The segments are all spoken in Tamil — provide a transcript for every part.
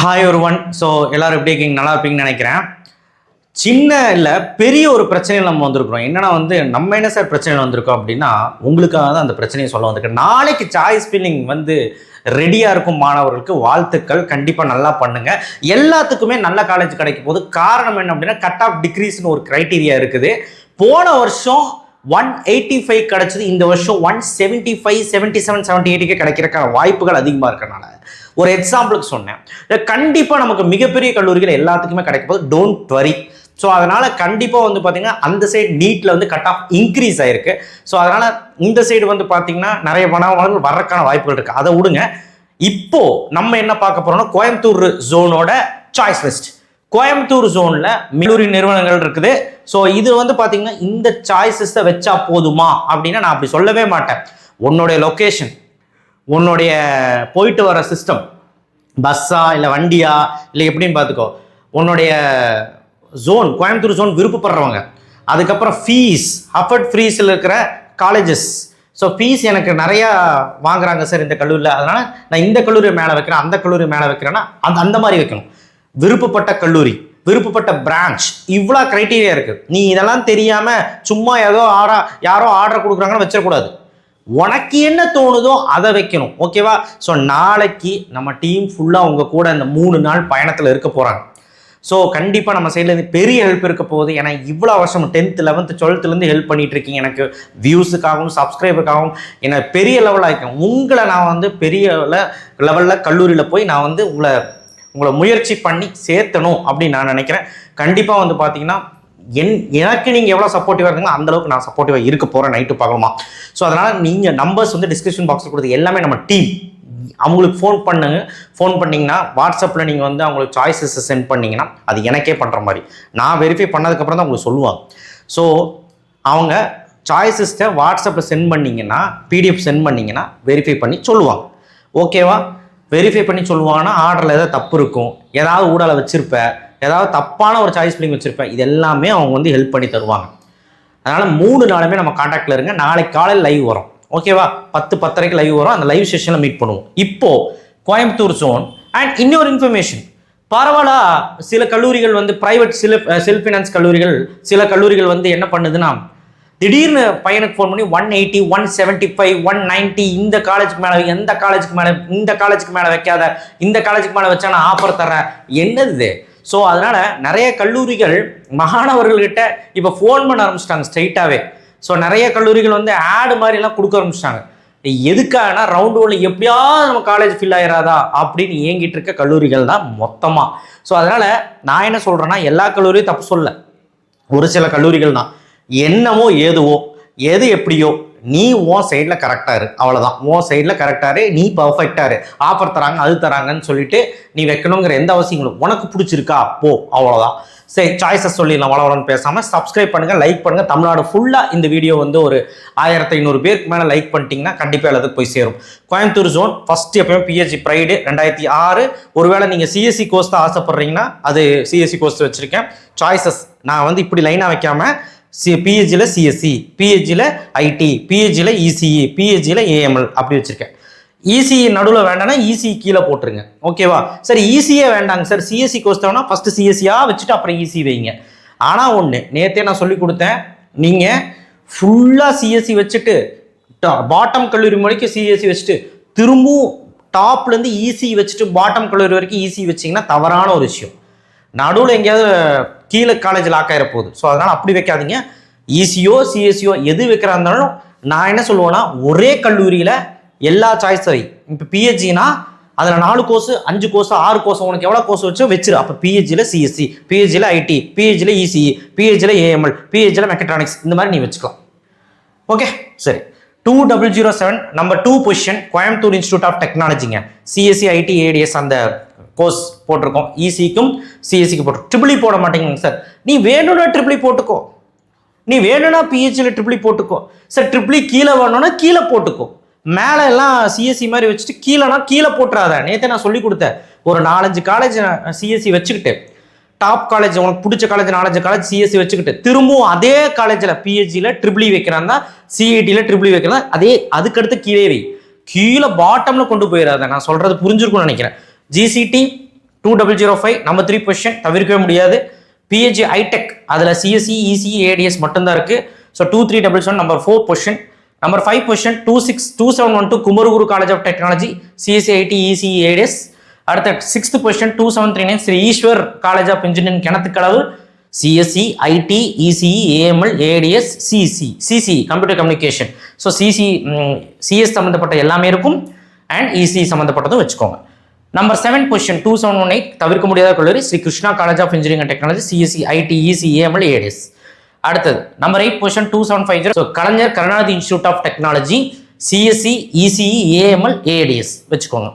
ஹாய் ஒருவன். ஸோ எல்லோரும் எப்படி இருக்கீங்க? நல்லா இருப்பீங்கன்னு நினைக்கிறேன். சின்ன இல்லை பெரிய ஒரு பிரச்சனையில் நம்ம வந்திருக்கிறோம். என்னன்னா நம்ம என்ன சார் பிரச்சனையில் வந்திருக்கோம் அப்படின்னா, உங்களுக்காக தான் அந்த பிரச்சனையை சொல்ல வந்திருக்கேன். நாளைக்கு சாய்ஸ் ஃபில்லிங் ரெடியாக இருக்கும் மாணவர்களுக்கு வாழ்த்துக்கள். கண்டிப்பாக நல்லா பண்ணுங்கள். எல்லாத்துக்குமே நல்ல காலேஜ் கிடைக்கும் போது காரணம் என்ன அப்படின்னா, கட் ஆஃப் டிக்ரீஸ்னு ஒரு க்ரைட்டீரியா இருக்குது. போன வருஷம் 185 கிடைச்சது, இந்த வருஷம் 175, 77, 78 கிடைக்கிறக்கான வாய்ப்புகள் அதிகமாக இருக்கனால ஒரு எக்ஸாம்பிளுக்கு சொன்னேன். கண்டிப்பாக நமக்கு மிகப்பெரிய கல்லூரிகள் எல்லாத்துக்குமே கிடைக்கும் போது டோன்ட் வரி. ஸோ அதனால் கண்டிப்பாக பார்த்தீங்கன்னா அந்த சைடு நீட்டில் கட் ஆஃப் இன்க்ரீஸ் ஆகிருக்கு. ஸோ அதனால் இந்த சைடு பார்த்தீங்கன்னா நிறைய மாணவர்கள் வர்றதுக்கான வாய்ப்புகள் இருக்குது. அதை விடுங்க. இப்போது நம்ம என்ன பார்க்க போகிறோம்னா, கோயம்புத்தூர் ஜோனோட சாய்ஸ் லிஸ்ட். கோயம்புத்தூர் ஜோனில் கல்லூரி நிறுவனங்கள் இருக்குது. ஸோ இது பார்த்தீங்கன்னா இந்த சாய்ஸஸை வச்சா போதுமா அப்படின்னா நான் அப்படி சொல்லவே மாட்டேன். உன்னுடைய லொக்கேஷன், உன்னுடைய போயிட்டு வர சிஸ்டம், பஸ்ஸா இல்லை வண்டியா இல்லை எப்படின்னு பார்த்துக்கோ, உன்னுடைய ஜோன், கோயம்புத்தூர் ஜோன் விருப்பப்படுறவங்க, அதுக்கப்புறம் ஃபீஸ், அஃபர்ட் ஃப்ரீஸில் இருக்கிற காலேஜஸ். ஸோ ஃபீஸ் எனக்கு நிறையா வாங்குறாங்க சார் இந்த கல்லூரியில், அதனால் நான் இந்த கல்லூரி மேலே வைக்கிறேன், அந்த கல்லூரி மேலே வைக்கிறேன்னா அந்த மாதிரி வைக்கணும். விருப்பப்பட்ட கல்லூரி, விருப்பப்பட்ட பிரான்ச், இவ்வளோ க்ரைட்டீரியா இருக்குது. நீ இதெல்லாம் தெரியாமல் சும்மா யாரோ ஆர்டர் கொடுக்குறாங்கன்னு வச்சிடக்கூடாது. உனக்கு என்ன தோணுதோ அதை வைக்கணும். ஓகேவா? ஸோ நாளைக்கு நம்ம டீம் ஃபுல்லாக உங்கள் கூட இந்த 3 நாள் பயணத்தில் இருக்க போகிறாங்க. ஸோ கண்டிப்பாக நம்ம சைட்லேருந்து பெரிய ஹெல்ப் இருக்க போகுது. ஏன்னா இவ்வளோ வருஷம் 10th 11th 12th ஹெல்ப் பண்ணிட்டு இருக்கீங்க. எனக்கு வியூஸுக்காகவும் சப்ஸ்கிரைபருக்காகவும் என்ன பெரிய லெவலாக இருக்கேன். உங்களை நான் பெரிய லெவலில் கல்லூரியில் போய் நான் உங்களை முயற்சி பண்ணி சேர்த்தணும் அப்படின்னு நான் நினைக்கிறேன். கண்டிப்பாக பார்த்தீங்கன்னா எனக்கு நீங்கள் எவ்வளோ சப்போர்ட்டிவாக இருந்தீங்களோ அந்தளவுக்கு நான் சப்போர்ட்டிவாக இருக்க போகிறேன் நைட்டு பார்க்கலாமா. ஸோ அதனால் நீங்கள் நம்பர்ஸ் டிஸ்கிரிப்ஷன் பாக்ஸில் கொடுத்து எல்லாமே நம்ம டீம். அவங்களுக்கு ஃபோன் பண்ணுங்க. ஃபோன் பண்ணிங்கன்னா வாட்ஸ்அப்பில் நீங்கள் அவங்களுக்கு சாய்ஸஸ் சென்ட் பண்ணிங்கன்னா அது எனக்கே பண்ணுற மாதிரி நான் வெரிஃபை பண்ணதுக்கப்புறம் தான் உங்களுக்கு சொல்லுவாங்க. ஸோ அவங்க சாய்ஸஸ்ட்டை வாட்ஸ்அப்பில் சென்ட் பண்ணிங்கன்னா, பிடிஎஃப் சென்ட் பண்ணிங்கன்னா வெரிஃபை பண்ணி சொல்லுவாங்க. ஓகேவா? வெரிஃபை பண்ணி சொல்லுவாங்கன்னா ஆர்டரில் ஏதாவது தப்பு இருக்கும், ஏதாவது ஊடலை வச்சுருப்பேன், ஏதாவது தப்பான ஒரு சாய்ஸ் ஃபில்லிங் வச்சுருப்பேன், இது எல்லாமே அவங்க ஹெல்ப் பண்ணி தருவாங்க. அதனால் 3 நாளுமே நம்ம காண்டாக்டில் இருங்க. நாளைக்கு காலையில் லைவ் வரும். ஓகேவா? 10:10 லைவ் வரும். அந்த லைவ் செஷனில் மீட் பண்ணுவோம். இப்போது கோயம்புத்தூர் ஜோன் அண்ட் இன்னொரு இன்ஃபர்மேஷன். பரவாயில்ல, சில கல்லூரிகள் ப்ரைவேட் செல்ஃப் ஃபினான்ஸ் கல்லூரிகள், சில கல்லூரிகள் என்ன பண்ணுதுன்னா, திடீர்னு பையனுக்கு ஃபோன் பண்ணி 180, 175, 190 இந்த காலேஜுக்கு மேலே, எந்த காலேஜுக்கு மேலே, இந்த காலேஜுக்கு மேலே வைக்காத, இந்த காலேஜுக்கு மேலே வச்சா நான் ஆஃபர் தரேன், என்னது? ஸோ அதனால் நிறைய கல்லூரிகள் மாணவர்கள்கிட்ட இப்போ ஃபோன் பண்ண ஆரம்பிச்சிட்டாங்க ஸ்ட்ரைட்டாகவே. ஸோ நிறைய கல்லூரிகள் ஆடு மாதிரிலாம் கொடுக்க ஆரம்பிச்சிட்டாங்க. எதுக்காகனா ரவுண்டு 1 எப்படியாவது நம்ம காலேஜ் ஃபில் ஆயிடாதா அப்படின்னு ஏங்கிட்டு இருக்க கல்லூரிகள் தான் மொத்தமாக. ஸோ அதனால் நான் என்ன சொல்கிறேன்னா, எல்லா கல்லூரியும் தப்பு சொல்ல, ஒரு சில கல்லூரிகள் தான் என்னமோ ஏதுவோ எது எப்படியோ நீ உன் சைடில் கரெக்டாக இரு, அவ்வளோதான். உன் சைடில் கரெக்டாக இரு, நீ பர்ஃபெக்டாக இரு. ஆஃபர் தராங்க, அது தராங்கன்னு சொல்லிட்டு நீ வைக்கணுங்கிற எந்த அவசியங்களும், உனக்கு பிடிச்சிருக்கா போ, அவ்வளோதான். சரி, சாய்ஸஸ் சொல்லிடலாம். வளவலன்னு பேசாமல் சப்ஸ்கிரைப் பண்ணுங்கள், லைக் பண்ணுங்கள். தமிழ்நாடு ஃபுல்லாக இந்த வீடியோ ஒரு 1500 பேருக்கு மேலே லைக் பண்ணிட்டீங்கன்னா கண்டிப்பாக எல்லாத்துக்கும் போய் சேரும். கோயம்புத்தூர் ஜோன் ஃபஸ்ட்டு எப்போயுமே பிஹெச்டி ப்ரைடு 2006. ஒருவேளை நீங்கள் சிஎஸ்சி கோர்ஸ் தான் ஆசைப்பட்றீங்கன்னா அது சிஎஸ்சி கோர்ஸ் வச்சுருக்கேன். சாய்ஸஸ் நான் இப்படி லைனாக வைக்காமல் பிஹெச்சியில் சிஎஸ்சி, பிஹெச்சியில் ஐடி, பிஹெச்சியில் இசிஇ, பிஹெச்சியில் ஏஎம்எல் அப்படி வச்சுருக்கேன். இசிஇ நடுவில் வேண்டாம்னா இசிஇ கீழே போட்டுருங்க. ஓகேவா? சரி, இசிஏ வேண்டாங்க சார், சிஎஸ்சி கோர்ஸ் தேவைன்னா ஃபஸ்ட்டு சிஎஸ்சியாக வச்சுட்டு அப்புறம் இசி வைங்க. ஆனால் ஒன்று நேற்றே நான் சொல்லி கொடுத்தேன், நீங்கள் ஃபுல்லாக சிஎஸ்சி வச்சுட்டு பாட்டம் கல்லூரி வரைக்கும் சிஎஸ்சி வச்சுட்டு திரும்பவும் டாப்லேருந்து இசி வச்சுட்டு பாட்டம் கல்லூரி வரைக்கும் இசி வச்சிங்கன்னா தவறான ஒரு விஷயம். நடுவில் எங்கேயாவது கீழே காலேஜ் லாக் ஆகிற போகுது. ஸோ அதனால் அப்படி வைக்காதீங்க. இசியோ சிஎஸ்சியோ எது வைக்கிறா இருந்தாலும் நான் என்ன சொல்லுவேன்னா, ஒரே கல்லூரியில் எல்லா சாய்ஸ் வை. இப்போ பிஹெச்னா அதில் 4 கோர்ஸ், 5 கோர்ஸ், 6 கோர்ஸ், உனக்கு எவ்வளோ கோர்ஸ் வச்சோ வச்சிரு. அப்போ பிஹெச்சியில் சிஎஸ்சி, பிஹெச்சியில் ஐடி, பிஹெச்சியில் இசிஇ, பிஹெச்சியில் ஏஎம்எல், பிஹெச்சியில் மெக்கட்ரானிக்ஸ், இந்த மாதிரி நீ வச்சுக்கலாம். ஓகே, சரி. 2007 number 2 position Coimbatore institute of டெக்னாலஜிங்க. சிஎஸ்சி ஐடி ஏடிஎஸ் அந்த கோர்ஸ் போட்டிருக்கோம். இசிக்கும் சிஎஸ்சிக்கு போட்டு ட்ரிபிள் போட மாட்டேங்க சார். நீ வேணும்னா ட்ரிபிள் போட்டுக்கோ, நீ வேணும்னா பிஹெச்சியில் ட்ரிபிள் போட்டுக்கோ சார். ட்ரிபிள் கீழே வேணும்னா கீழே போட்டுக்கோ. மேலே எல்லாம் சிஎஸ்சி மாதிரி வச்சுட்டு கீழே போட்டுறாத. நேற்று நான் சொல்லி கொடுத்தேன், ஒரு 4-5 காலேஜ் சிஎஸ்சி வச்சுக்கிட்டு, டாப் காலேஜ் உனக்கு பிடிச்ச காலேஜ் 4-5 காலேஜ் சிஎஸ்சி வச்சுக்கிட்டு திரும்பவும் அதே காலேஜில் பிஹெச்சியில் ட்ரிபிள் வைக்கிறான், சிஐடியில் ட்ரிபிள் வைக்கிறான், அதே அதுக்கடுத்து கீழே வை. கீழே பாட்டமில் கொண்டு போயிடாத. நான் சொல்கிறது புரிஞ்சிருக்கும்னு நினைக்கிறேன். ஜிசிடி 2005 நம்பர் 3 பொசிஷன் தவிர்க்கவே முடியாது. பிஹெச்சி ஐடெக் அதில் சிஎஸ்சி இசிஇ ஏடிஎஸ் மட்டும்தான் இருக்குது. So 2377 number 4 position. Number 5 position 2712 Kumaraguru college of technology CSC IT ECE ADS. அடுத்த 6th position 2739 Sri Eswar college of engineering Kinathukadavu CSC IT ECE AML ADS CC computer communication. So CS சம்மந்தப்பட்ட எல்லாமே இருக்கும் அண்ட் இசிஇ சம்மந்தப்பட்டதும் வச்சுக்கோங்க. நம்பர் 7 பொசிஷன் 2718 தவிர்க்க முடியாத கல்லூரி Sri Krishna college of engineering and technology CSC IT ECE AML ADS. அடுத்தது number 8 position 2750 so Kalaignar Karunanidhi institute of technology CSE ECE AML ADS வச்சுக்கோங்க.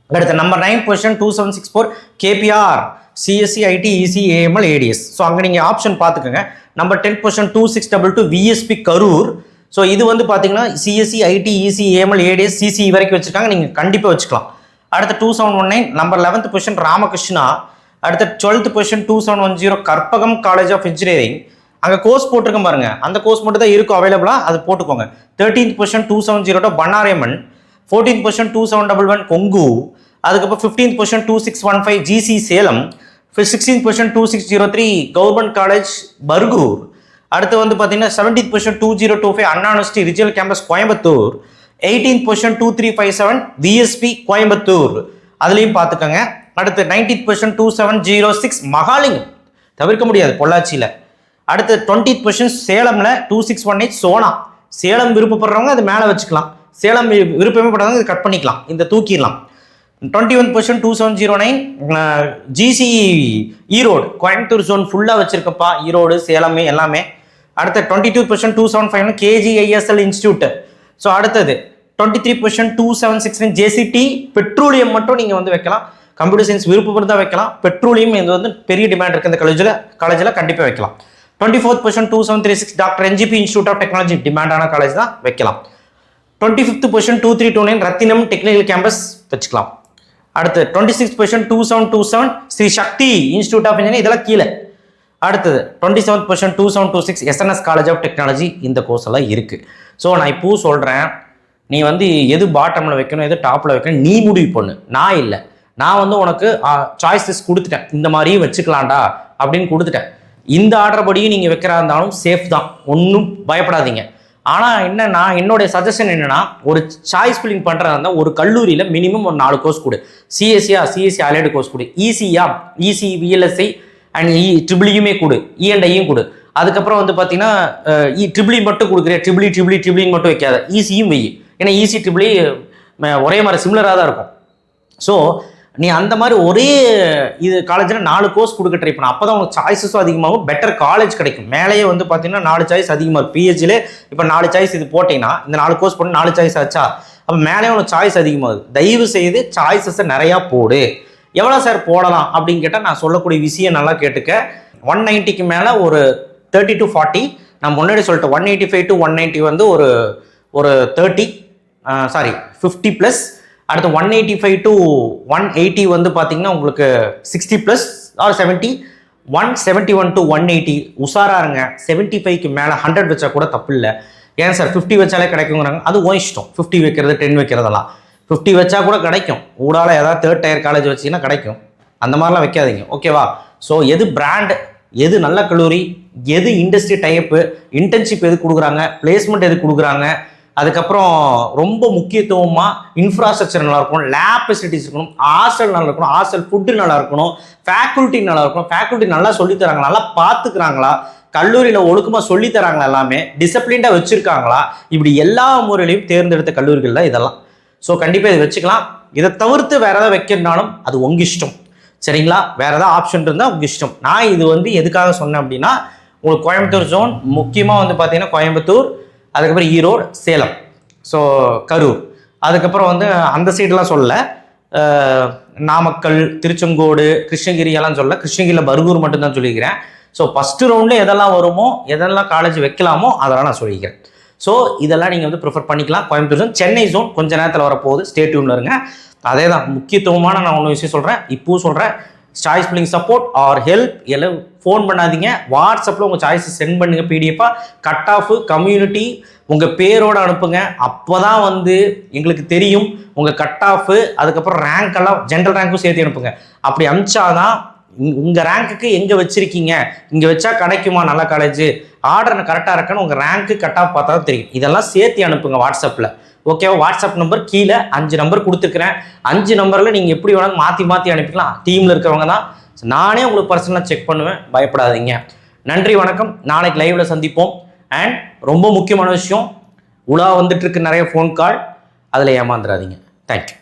அடுத்த number 9 position 2764 KPR CSE IT ECE AML ADS. So அங்கே நீங்கள் ஆப்ஷன் பார்த்துக்கோங்க. Number 10 position 2622 VSB Karur. So இது வந்து பார்த்தீங்கன்னா CSE IT ECE AML ADS CCE வரைக்கும் வச்சுருக்காங்க, நீங்கள் கண்டிப்பாக வச்சுக்கலாம். அடுத்த 2719 நம்பர் 11th பொசிஷன் ராமகிருஷ்ணா. அடுத்த 12th position 2710 Karpagam college of engineering. அங்கே கோர்ஸ் போட்டிருக்கேன் பாருங்க, அந்த கோர்ஸ் மட்டும் தான் இருக்கும் அவைலபிளாக, அது போட்டுக்கோங்க. 13th position 2702 Bannari Amman. 14th position 2711 Kongu. அதுக்கப்புறம் 15th position 2615 GC Salem. 16th position 2603 government college Bargur. அடுத்து வந்து பார்த்தீங்கன்னா 17th position 2025 Anna university regional campus Coimbatore. 18th position 2357 VSB Coimbatore, அதுலேயும் பார்த்துக்கோங்க. அடுத்து 19th பொசிஷன் 2706 மகாலிங்கம் தவிர்க்க முடியாது பொள்ளாச்சியில். அடுத்து 20th பொசிஷன் சேலமில் 2618 சோனா. சேலம் விருப்பப்படுறவங்க அது மேலே வச்சுக்கலாம், சேலம் விருப்பமே படுறவங்க இது கட் பண்ணிக்கலாம், இந்த தூக்கிடலாம். 21th position 2709 GCE Erode Coimbatore zone ஃபுல்லாக வச்சிருக்கப்பா, ஈரோடு சேலம் எல்லாமே. அடுத்த 22th position 2759 KGISL institute. So அடுத்தது 23 பொசிஷன் 2769 ஜேசிடி பெட்ரோலியம் மட்டும் நீங்கள் வந்து வைக்கலாம், கம்ப்யூட்டர் சயின்ஸ் விருப்பப்படுறதா வைக்கலாம். பெட்ரோலியம் இது வந்து பெரிய டிமாண்ட் இருக்குது இந்த காலேஜில் கண்டிப்பாக வைக்கலாம். 24th position 2736 doctor NGP institute of technology டிமாண்டான காலேஜ் தான் வைக்கலாம். 25th பொசிஷன் 2329 ரத்தினம் டெக்னிக்கல் கேம்பஸ் வச்சுக்கலாம். அடுத்து 26th position 2727 Sri Sakthi institute of engineering, இதெல்லாம் கீழே. அடுத்தது 27th position 2726 SNS college of technology, இந்த கோர்ஸ் எல்லாம் இருக்குது. ஸோ நான் இப்போ சொல்கிறேன், நீ வந்து எது பாட்டமில் வைக்கணும் எது டாப்பில் வைக்கணும் நீ முடிவு பண்ணு, நான் இல்லை. நான் வந்து உனக்கு சாய்ஸஸ் கொடுத்துட்டேன், இந்த மாதிரியும் வச்சுக்கலாம்டா அப்படின்னு கொடுத்துட்டேன். இந்த ஆர்டர் படியும் நீங்கள் வைக்கிறா இருந்தாலும் சேஃப் தான், ஒன்றும் பயப்படாதீங்க. ஆனால் என்னன்னா என்னுடைய சஜஷன் என்னன்னா, ஒரு சாய்ஸ் ஃபில்லிங் பண்ணுறதா இருந்தால் ஒரு கல்லூரியில் மினிமம் ஒரு 4 கோர்ஸ் கொடு. சிஎஸ்சி அலைடு கோர்ஸ் கொடு, இசி விஎல்எஸ்ஐ அண்ட் ட்ரிபிளியுமே கொடு, இஎன்ஐயும் கொடு. அதுக்கப்புறம் வந்து பார்த்தீங்கன்னா ட்ரிபிளி மட்டும் கொடுக்குறேன், ட்ரிபிளின்னு மட்டும் வைக்காத, ஈசியும் வை. ஏன்னா ஈசி ட்ரிபிளி ஒரே மாதிரி சிமிலராக தான் இருக்கும். ஸோ நீ அந்த மாதிரி ஒரே இது காலேஜில் 4 கோர்ஸ் கொடுக்க ட்ரை பண்ண, அப்போ தான் உங்களுக்கு சாய்ஸஸும் அதிகமாகும், பெட்டர் காலேஜ் கிடைக்கும். மேலேயே வந்து பார்த்தீங்கன்னா 4 சாய்ஸ் அதிகமாக இருக்கும். பிஹெச்டிலே இப்போ 4 சாய்ஸ் இது போட்டிங்கன்னா இந்த 4 கோர்ஸ் போட்டு 4 சாய்ஸ் ஆச்சா, அப்போ மேலே உனக்கு சாய்ஸ் அதிகமாகுது. தயவு செய்து சாய்ஸஸை நிறையா போடு. எவ்வளோ சார் போடலாம் அப்படின்னு கேட்டால் நான் சொல்லக்கூடிய விஷயம் நல்லா கேட்டுக்க. 190க்கு மேலே ஒரு 30 to 40, நான் முன்னாடி சொல்லிட்டேன் 185 to 190 வந்து ஒரு 50+. அடுத்து 185 to 180 வந்து பார்த்தீங்கன்னா உங்களுக்கு 60+ ஆர் 70. 171 to 180 உஷாரா இருங்க. 75க்கு மேலே 100 வச்சா கூட தப்பு இல்லை. ஏன் சார் 50 வச்சாலே கிடைக்குங்கிறாங்க, அது ஓ இஷ்டம். 50 வைக்கிறது 10 வைக்கிறதெல்லாம் 50 வச்சா கூட கிடைக்கும். ஊடால ஏதாவது 3rd tier காலேஜ் வச்சிங்கன்னா கிடைக்கும், அந்த மாதிரிலாம் வைக்காதீங்க, ஓகேவா? ஸோ எது பிராண்ட், எது நல்ல கல்லூரி, எது இண்டஸ்ட்ரி டைப்பு, இன்டர்ன்ஷிப் எது கொடுக்குறாங்க, பிளேஸ்மெண்ட் எது கொடுக்குறாங்க, அதுக்கப்புறம் ரொம்ப முக்கியத்துவமாக இன்ஃப்ராஸ்ட்ரக்சர் நல்லா இருக்கணும், லேப் ஃபெசிலிட்டிஸ் இருக்கணும், ஹாஸ்டல் நல்லா இருக்கணும், ஹாஸ்டல் ஃபுட்டு நல்லா இருக்கணும், ஃபேக்கல்ட்டி நல்லா இருக்கணும், ஃபேக்கல்ட்டி நல்லா சொல்லித்தராங்களா, நல்லா பார்த்துக்கிறாங்களா, கல்லூரியில் ஒழுக்கமாக சொல்லித்தராங்களா, எல்லாமே டிசிப்ளின்டாக வச்சுருக்காங்களா, இப்படி எல்லா முறையிலையும் தேர்ந்தெடுத்த கல்லூரிகள் தான் இதெல்லாம். ஸோ கண்டிப்பாக இதை வச்சுக்கலாம். இதை தவிர்த்து வேறு ஏதாவது வைக்கிறனாலும் அது உங்கள் இஷ்டம், சரிங்களா? வேறு ஏதாவது ஆப்ஷன் இருந்தால் உங்கள் இஷ்டம். நான் இது வந்து எதுக்காக சொன்னேன் அப்படின்னா, உங்களுக்கு கோயம்புத்தூர் ஜோன் முக்கியமாக வந்து பார்த்தீங்கன்னா கோயம்புத்தூர், அதுக்கப்புறம் ஈரோடு, சேலம், ஸோ கரூர், அதுக்கப்புறம் வந்து அந்த சைடெலாம் சொல்லலை, நாமக்கல், திருச்செங்கோடு, கிருஷ்ணகிரி எல்லாம் சொல்ல, கிருஷ்ணகிரியில் பர்கூர் மட்டும்தான் சொல்லிக்கிறேன். ஸோ ஃபஸ்ட்டு ரவுண்டில் எதெல்லாம் வருமோ, எதெல்லாம் காலேஜ் வைக்கலாமோ அதெல்லாம் நான் சொல்லிக்கிறேன். ஸோ இதெல்லாம் நீங்கள் வந்து ப்ரிஃபர் பண்ணிக்கலாம். கோயம்புத்தூர் ஜோன், சென்னை ஜோன் கொஞ்சம் நேரத்தில் வரப்போகுது, ஸ்டே டியூனில் இருங்க. அதே தான் முக்கியத்துவமான நான் ஒன்று விஷயம் சொல்கிறேன், இப்போவும் சொல்கிறேன், choice filling support or help எல்லாம் ஃபோன் பண்ணாதீங்க. வாட்ஸ்அப்பில் உங்கள் சாய்ஸை சென்ட் பண்ணுங்கள் பிடிஎஃபாக. கட் ஆஃபு கம்யூனிட்டி உங்கள் பேரோடு அனுப்புங்க. அப்போ தான் வந்து எங்களுக்கு தெரியும் உங்கள் கட் ஆஃபு, அதுக்கப்புறம் ரேங்க் எல்லாம் ஜென்ரல் ரேங்க்கும் சேர்த்து அனுப்புங்க. அப்படி அனுப்பிச்சாதான் உங்கள் ரேங்க்குக்கு எங்கே வச்சுருக்கீங்க, இங்கே வச்சா கிடைக்குமா நல்ல காலேஜ், ஆர்டர் கரெக்டாக இருக்கான்னு உங்கள் ரேங்க்கு கட் ஆஃப் பார்த்தா தான் தெரியும். இதெல்லாம் சேர்த்து அனுப்புங்க வாட்ஸ்அப்பில். ஓகேவா? வாட்ஸ்அப் நம்பர் கீழே 5 நம்பர் கொடுத்துருக்குறேன். 5 நம்பரில் நீங்கள் எப்படி வேணாலும் மாற்றி அனுப்பிக்கலாம். டீமில் இருக்கிறவங்க தான். நானே உங்களுக்கு பர்சனலாக செக் பண்ணுவேன், பயப்படாதீங்க. நன்றி, வணக்கம். நாளைக்கு லைவில் சந்திப்போம். அண்ட் ரொம்ப முக்கியமான விஷயம், உலா வந்துட்டு இருக்கு நிறைய ஃபோன் கால், அதில் ஏமாந்துடாதீங்க. தேங்க்யூ.